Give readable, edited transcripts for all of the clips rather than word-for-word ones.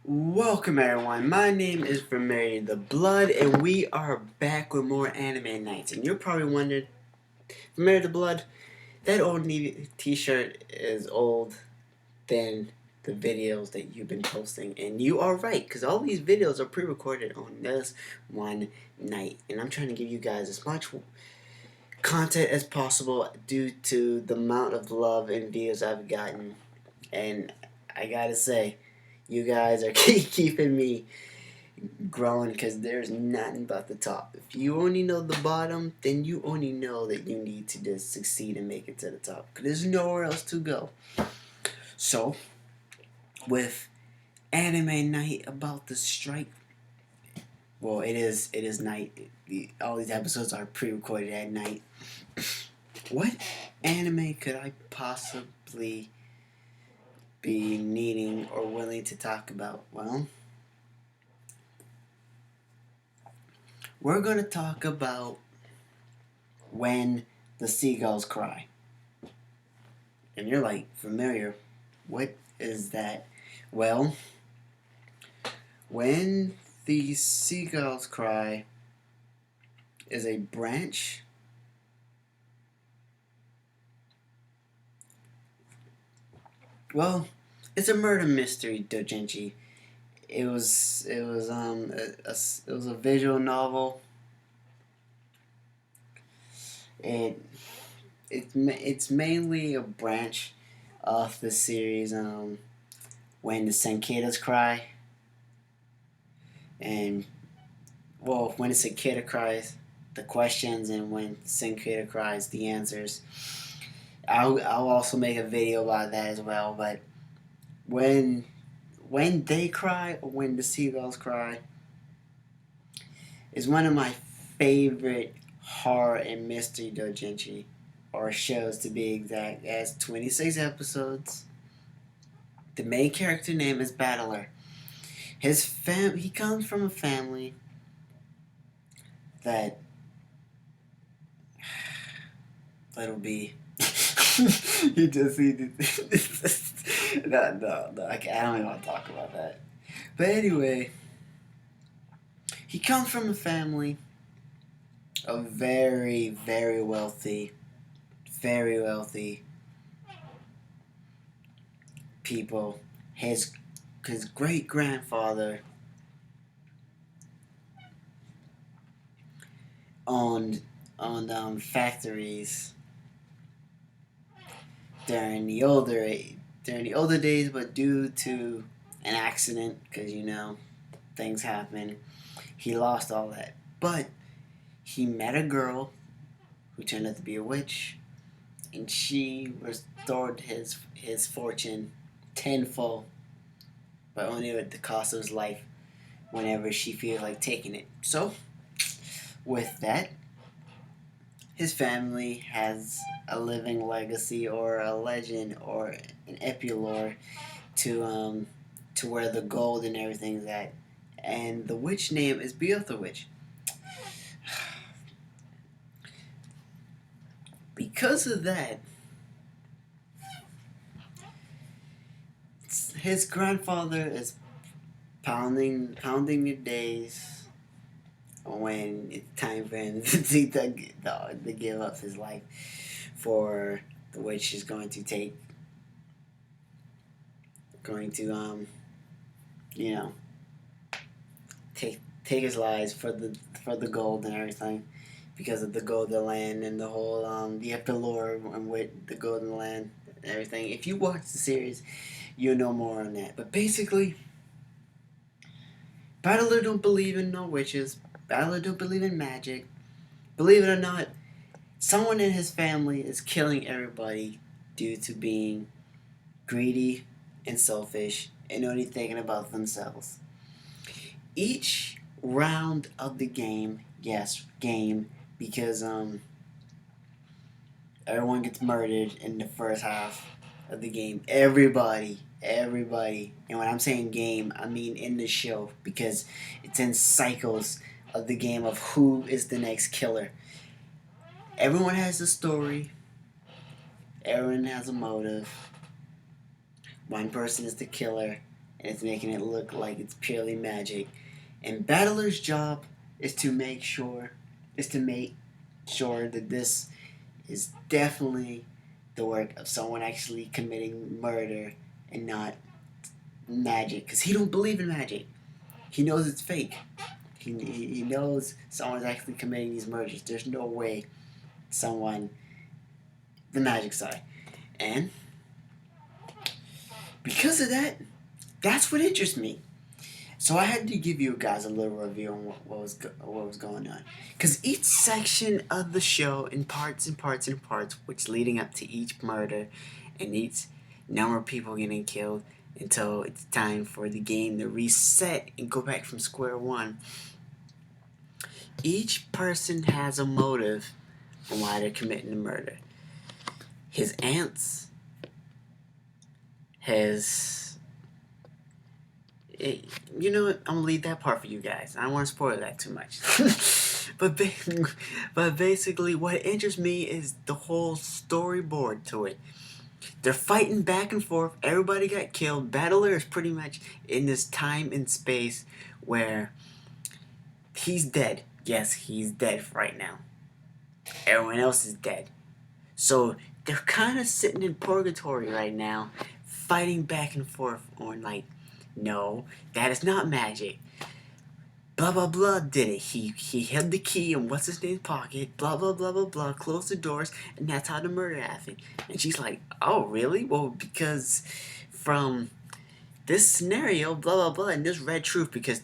Welcome everyone, my name is Vermillion TheBlood and we are back with more anime nights. And you're probably wondering, Vermillion TheBlood, that old t-shirt is old than the videos that you've been posting. And you are right, because all these videos are pre-recorded on this one night. And I'm trying to give you guys as much content as possible due to the amount of love and views I've gotten. And I gotta say, you guys are keeping me growing because there's nothing but the top. If you only know the bottom, then you only know that you need to just succeed and make it to the top because there's nowhere else to go. So, with anime night about the strike, well, it is night. All these episodes are pre-recorded at night. What anime could I possibly be needing or willing to talk about? Well, we're going to talk about When the Seagulls Cry. And you're like, familiar, what is that? Well, When the Seagulls Cry is a branch well, it's a murder mystery doujinshi. It was a visual novel. It it's mainly a branch of the series When the Cicadas Cry, and well, when the cicada cries, the questions, and when the cicada cries, the answers. I'll also make a video about that as well. But when when they cry or when the seagulls cry is one of my favorite horror and mystery doujinshi, or shows to be exact. It has 26 episodes. The main character name is Battler. He comes from a family that that'll be you just see no, I don't even want to talk about that. But anyway, he comes from a family of very wealthy people. His great grandfather owned factories during the older days, but due to an accident, because things happen, he lost all that. But he met a girl who turned out to be a witch, and she restored his fortune tenfold, but only at the cost of his life whenever she feels like taking it. So, with that, his family has a living legacy or a legend or an epilore to where the gold and everything's at. And the witch name is Beotha Witch. Because of that, his grandfather is pounding the days when it's time for him to give up his life for the witch is going to you know take his lives for the gold and everything, because of the golden land and the whole the epilore and with the golden land and everything. If you watch the series, you'll know more on that. But basically, Battler don't believe in no witches. Battler don't believe in magic. Believe it or not, someone in his family is killing everybody due to being greedy and selfish and only thinking about themselves. Each round of the game, yes, game, because everyone gets murdered in the first half of the game. Everybody. And when I'm saying game, I mean in the show, because it's in cycles of the game of who is the next killer. Everyone has a story. Everyone has a motive. One person is the killer, and it's making it look like it's purely magic. And Battler's job is to make sure that this is definitely the work of someone actually committing murder and not magic, because he don't believe in magic. He knows it's fake. He knows someone's actually committing these murders. There's no way someone, the magic side. And because of that, that's what interests me. So I had to give you guys a little review on what was going on, because each section of the show, in parts and parts and parts, which leading up to each murder, and each number of people getting killed, until it's time for the game to reset and go back from square one. Each person has a motive on why they're committing the murder. His aunts, you know what? I'm gonna leave that part for you guys. I don't want to spoil that too much. but basically, what interests me is the whole storyboard to it. They're fighting back and forth. Everybody got killed. Battler is pretty much in this time and space where he's dead. Yes, he's dead right now. Everyone else is dead. So they're kind of sitting in purgatory right now, fighting back and forth on like, no, that is not magic. Blah blah blah did it. He held the key in what's his name's pocket. Blah blah blah blah blah. Closed the doors, and that's how the murder happened. And she's like, oh really? Well, because from this scenario, blah blah blah, and this red truth because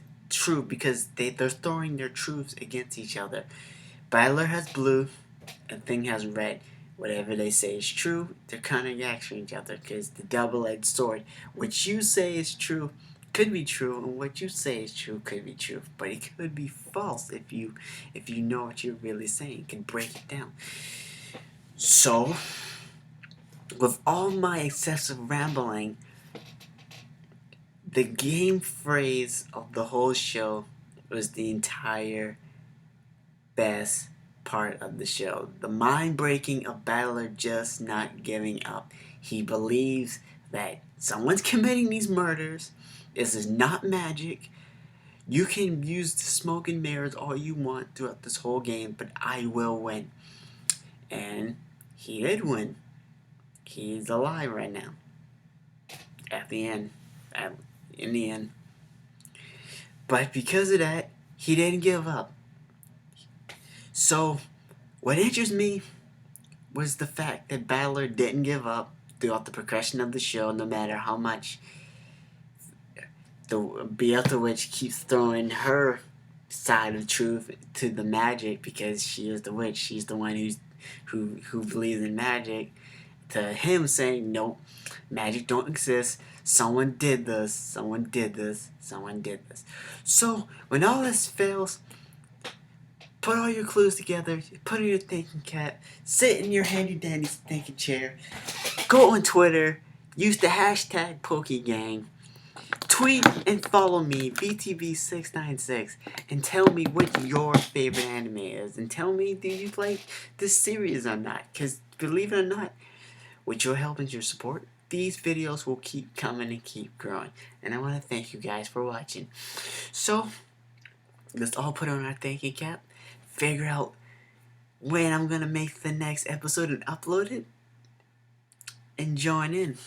they're throwing their truths against each other. Battler has blue, and Thing has red. Whatever they say is true, they're contradicting each other because the double-edged sword. What you say is true could be true, and what you say is true could be true, but it could be false if you know what you're really saying. You can break it down. So, with all my excessive rambling, the game phrase of the whole show was the entire best part of the show. The mind breaking of Battler just not giving up. He believes that someone's committing these murders. This is not magic. You can use the smoke and mirrors all you want throughout this whole game, but I will win. And he did win. He's alive right now. At the end. In the end. But because of that, he didn't give up. So, what interests me was the fact that Battler didn't give up throughout the progression of the show, no matter how much the Beata Witch keeps throwing her side of truth to the magic, because she is the witch. She's the one who believes in magic. To him saying, nope, magic don't exist. Someone did this. Someone did this. Someone did this. So, when all this fails, put all your clues together, put in your thinking cap, sit in your handy dandy thinking chair, go on Twitter, use the hashtag PokeGang, tweet and follow me, BTB696, and tell me what your favorite anime is, and tell me, do you like this series or not? Because believe it or not, with your help and your support, these videos will keep coming and keep growing. And I want to thank you guys for watching. So, let's all put on our thinking cap, figure out when I'm going to make the next episode and upload it, and join in.